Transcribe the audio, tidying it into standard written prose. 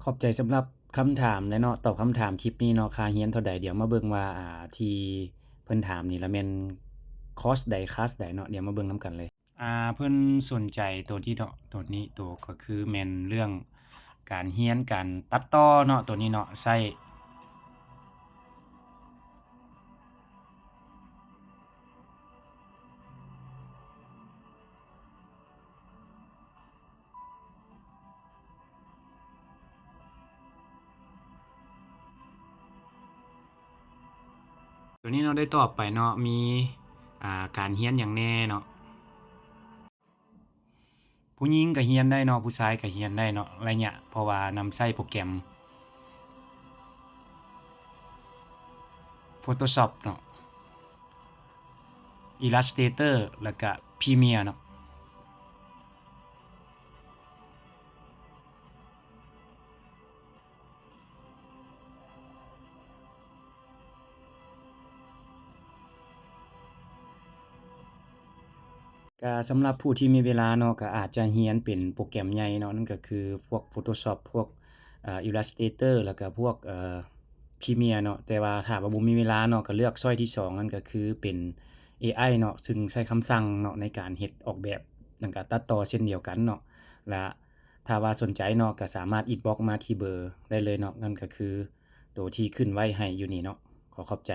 ขอบใจสำหรับคำถามและเนาะตอบคำถามคลิปนี้เนาะค่าเรียนเท่าใดเดี๋ยวมาเบิ่งว่าที่เพิ่นถามนี่ละแม่นคอร์สใดคลาสใดเนาะเดี๋ยวมาเบิ่งนำกันเลยเพิ่นสนใจตัวที่เนาะตัวนี้ตัวก็คือแม่นเรื่องการเรียนการตัดต่อเนาะตัวนี้เนาะใช้ตัวนี้เนาะได้ตอบไปเนาะมีการเรียนหยังแหน่เนาะผู้หญิงก็เรียนได้เนาะผู้ชายก็เรียนได้เนาะไรเงี้ยเพราะว่านำใช้โปรแกรม Photoshop เนาะ Illustrator แล้วก็ Premiere เนาะก็สำหรับผู้ที่มีเวลาเนาะก็อาจจะเรียนเป็นโปรแกรมใหญ่เนาะนั่นก็คือพวก Photoshop พวกIllustrator แล้วก็พวกPremiere เนาะแต่ว่าถ้าว่าบ่มีเวลาเนาะก็เลือกช้อยที่2นั่นก็คือเป็นเอไอเนาะซึ่งใช้คำสั่งเนาะในการเฮ็ดออกแบบแล้วก็ตัดต่อเช่นเดียวกันเนาะและถ้าว่าสนใจเนาะก็สามารถอินบ็อกซ์มาที่เบอร์ได้เลยเนาะนั่นก็คือตัวที่ขึ้นไว้ให้อยู่นี่เนาะขอขอบใจ